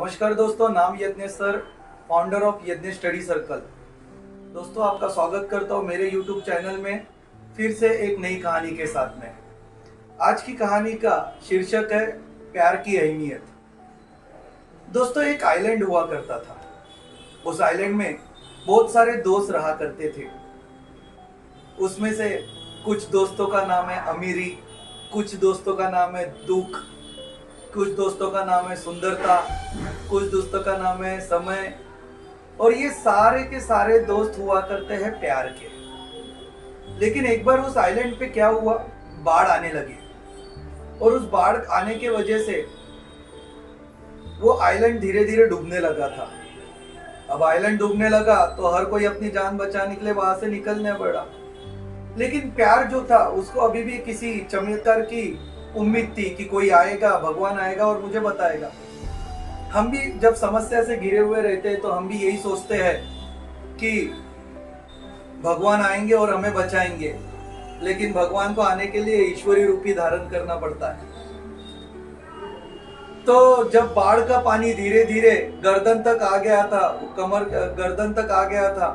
नमस्कार दोस्तों, नाम Yagnesh sir, founder of Yagnesh study circle. दोस्तों, आपका स्वागत करता हूँ मेरे यूट्यूब चैनल में फिर से एक नई कहानी के साथ में। आज की कहानी का शीर्षक है प्यार की अहमियत। दोस्तों, एक आइलैंड हुआ करता था। उस आइलैंड में बहुत सारे दोस्त रहा करते थे। उसमें से कुछ दोस्तों का नाम है अमीरी, कुछ दोस्तों का नाम है दुख, कुछ दोस्तों का नाम है सुंदरता, कुछ दोस्तों का नाम है समय। और ये सारे के सारे दोस्त हुआ करते हैं प्यार के। लेकिन एक बार उस आइलैंड पे क्या हुआ, बाढ़ आने लगी। और उस बाढ़ आने के वजह से वो आइलैंड धीरे धीरे डूबने लगा था। अब आइलैंड डूबने लगा तो हर कोई अपनी जान बचाने के लिए वहां से निकलने पड़ा। लेकिन प्यार जो था उसको अभी भी किसी चमत्कार की उम्मीद थी कि कोई आएगा, भगवान आएगा और मुझे बताएगा। हम भी जब समस्या से घिरे हुए रहते हैं तो हम भी यही सोचते हैं कि भगवान आएंगे और हमें बचाएंगे। लेकिन भगवान को आने के लिए ईश्वरीय रूप ही धारण करना पड़ता है। तो जब बाढ़ का पानी धीरे धीरे गर्दन तक आ गया था, कमर गर्दन तक आ गया था,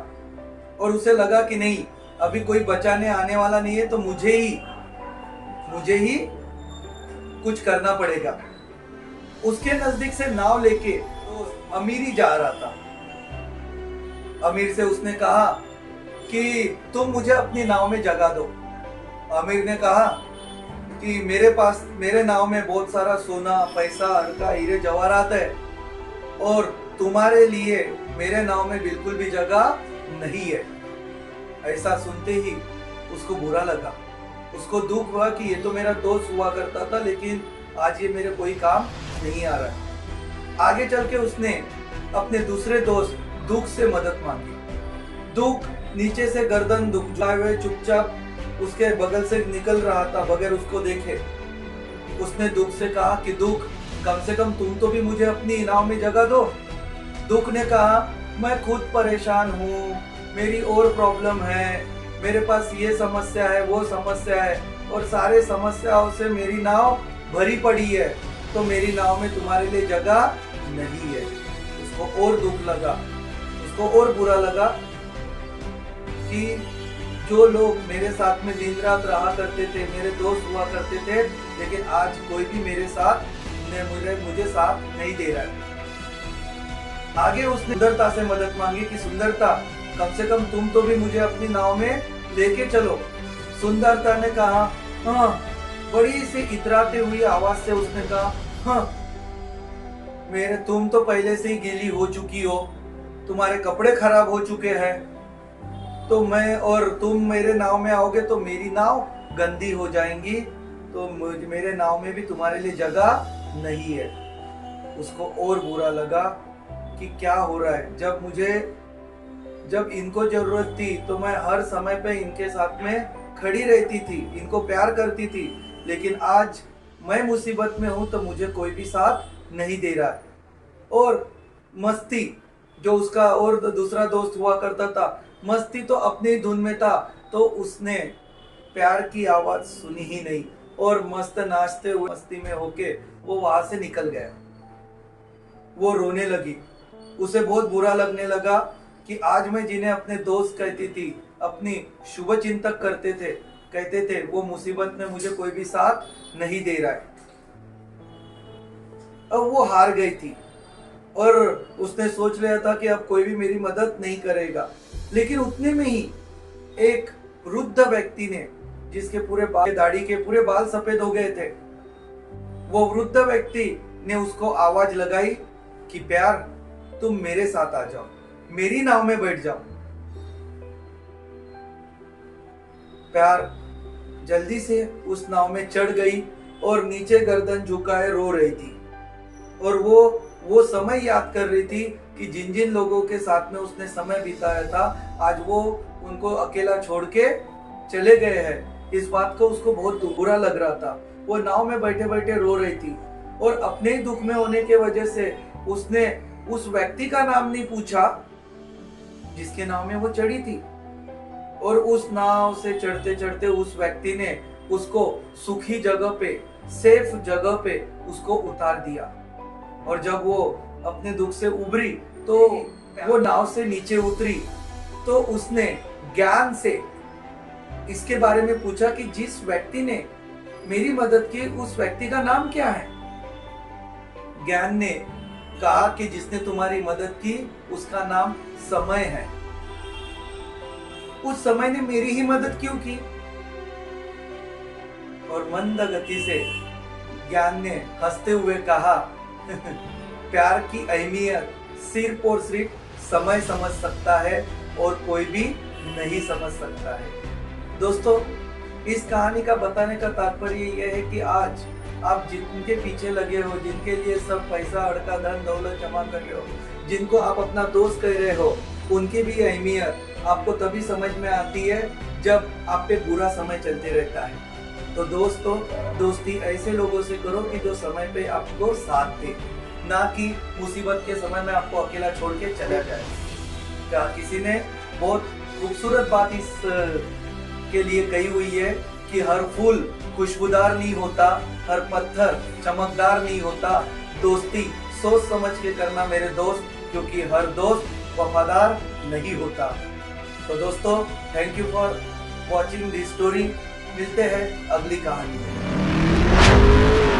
और उसे लगा कि नहीं, अभी कोई बचाने आने वाला नहीं है, तो मुझे ही कुछ करना पड़ेगा। उसके नजदीक से नाव लेके तो अमीरी जा रहा था। अमीर से उसने कहा कि तुम मुझे अपनी नाव में जगा दो। अमीर ने कहा कि मेरे नाव में बहुत सारा सोना, पैसा, अर्का, हीरे जवाहरात है, और तुम्हारे लिए मेरे नाव में बिल्कुल भी जगह नहीं है। ऐसा सुनते ही उसको बुरा लगा। उसको दुख हुआ कि ये तो मेरा दोस्त हुआ करता था, लेकिन आज ये मेरे कोई काम नहीं आ रहा है। आगे चल के उसने अपने दूसरे दोस्त दुख से मदद मांगी। दुख नीचे से गर्दन झुकाए हुए चुपचाप उसके बगल से निकल रहा था बगैर उसको देखे। उसने दुख से कहा कि दुख, कम से कम तुम तो भी मुझे अपनी नाव में जगह दो। दुख ने कहा, मैं खुद परेशान हूँ, मेरी और प्रॉब्लम है, मेरे पास ये समस्या है, वो समस्या है, और सारे समस्याओं से मेरी नाव भरी पड़ी है, तो मेरी नाव में तुम्हारे लिए जगह नहीं है। उसको और दुख लगा, उसको और बुरा लगा कि जो लोग मेरे साथ में दिन रात रहा करते थे, मेरे दोस्त हुआ करते थे, लेकिन आज कोई भी मेरे साथ मुझे साथ नहीं दे रहा है। आगे उसने सुंदरता से मदद मांगी कि सुंदरता, कम से कम तुम तो भी मुझे अपनी नाव में लेके चलो। सुंदरता ने कहा, हाँ। बड़ी सी इतराते हुई आवाज से उसने कहा, हाँ, तुम तो पहले से ही गीली हो चुकी हो, तुम्हारे कपड़े खराब हो चुके हैं, तो मैं और तुम मेरे नाव में आओगे तो मेरी नाव गंदी हो जाएंगी, तो मेरे नाव में भी तुम्हारे लिए जगह नहीं है। उसको और बुरा लगा कि क्या हो रहा है। जब इनको जरूरत थी तो मैं हर समय पे इनके साथ में खड़ी रहती थी, इनको प्यार करती थी, लेकिन आज मैं मुसीबत में हूं तो मुझे कोई भी साथ नहीं दे रहा है। और मस्ती, जो उसका और दूसरा दोस्त हुआ करता था, मस्ती तो अपनी धुन में था, तो उसने प्यार की आवाज सुनी ही नहीं और मस्त नाचते हुए मस्ती में होके वो वहां से निकल गया। वो रोने लगी। उसे बहुत बुरा लगने लगा कि आज मैं जिन्हें अपने दोस्त कहती थी, अपनी शुभ चिंतक कहते थे, वो मुसीबत में मुझे कोई भी साथ नहीं दे रहा है। अब वो हार गई थी और उसने सोच लिया था कि अब कोई भी मेरी मदद नहीं करेगा। लेकिन उतने में ही एक वृद्ध व्यक्ति ने, जिसके पूरे दाढ़ी के पूरे बाल सफेद हो गए थे, वो वृद्ध व्यक्ति ने उसको आवाज लगाई कि प्यार, तुम मेरे साथ आ जाओ, मेरी नाव में बैठ जाओ। प्यार जल्दी से उस नाव में चढ़ गई और नीचे गर्दन झुकाए रो रही थी। और वो समय याद कर रही थी कि जिन जिन लोगों के साथ में उसने समय बिताया था, आज वो उनको अकेला छोड़ के चले गए हैं। इस बात को उसको बहुत बुरा लग रहा था। वो नाव में बैठे बैठे रो रही थी और अपने ही दुख में होने के वजह से उसने उस व्यक्ति का नाम नहीं पूछा जिसके नाव में वो चढ़ी थी। और उस नाव से चढ़ते चढ़ते उस व्यक्ति ने उसको सुखी जगह पे, सेफ जगह पे उसको उतार दिया। और जब वो अपने दुख से उभरी तो वो नाव से नीचे उतरी, तो उसने ज्ञान से इसके बारे में पूछा कि जिस व्यक्ति ने मेरी मदद की उस व्यक्ति का नाम क्या है। ज्ञान ने कहा कि जिसने तुम्हारी मदद की उसका नाम समय है। उस समय ने मेरी ही मदद क्यों की? और मंद गति से ज्ञान ने हंसते हुए कहा प्यार की अहमियत सिर्फ और सिर्फ समय समझ सकता है और कोई भी नहीं समझ सकता है। दोस्तों, इस कहानी का बताने का तात्पर्य यह है कि आज आप जिनके पीछे लगे हो, जिनके लिए सब पैसा अड़का धन दौलत जमा कर रहे हो, जिनको आप अपना दोस्त कह रहे हो, उनकी भी अहमियत आपको तभी समझ में आती है जब आप पे बुरा समय चलते रहता है। तो दोस्तों, दोस्ती ऐसे लोगों से करो कि जो समय पे आपको साथ दे, ना कि मुसीबत के समय में आपको अकेला छोड़ के चला जाए। क्या किसी ने बहुत खूबसूरत बात इस के लिए कही हुई है कि हर फूल खुशबूदार नहीं होता, हर पत्थर चमकदार नहीं होता, दोस्ती सोच समझ के करना मेरे दोस्त, क्योंकि हर दोस्त वफादार नहीं होता। तो दोस्तों, thank you for watching this story. मिलते हैं अगली कहानी में।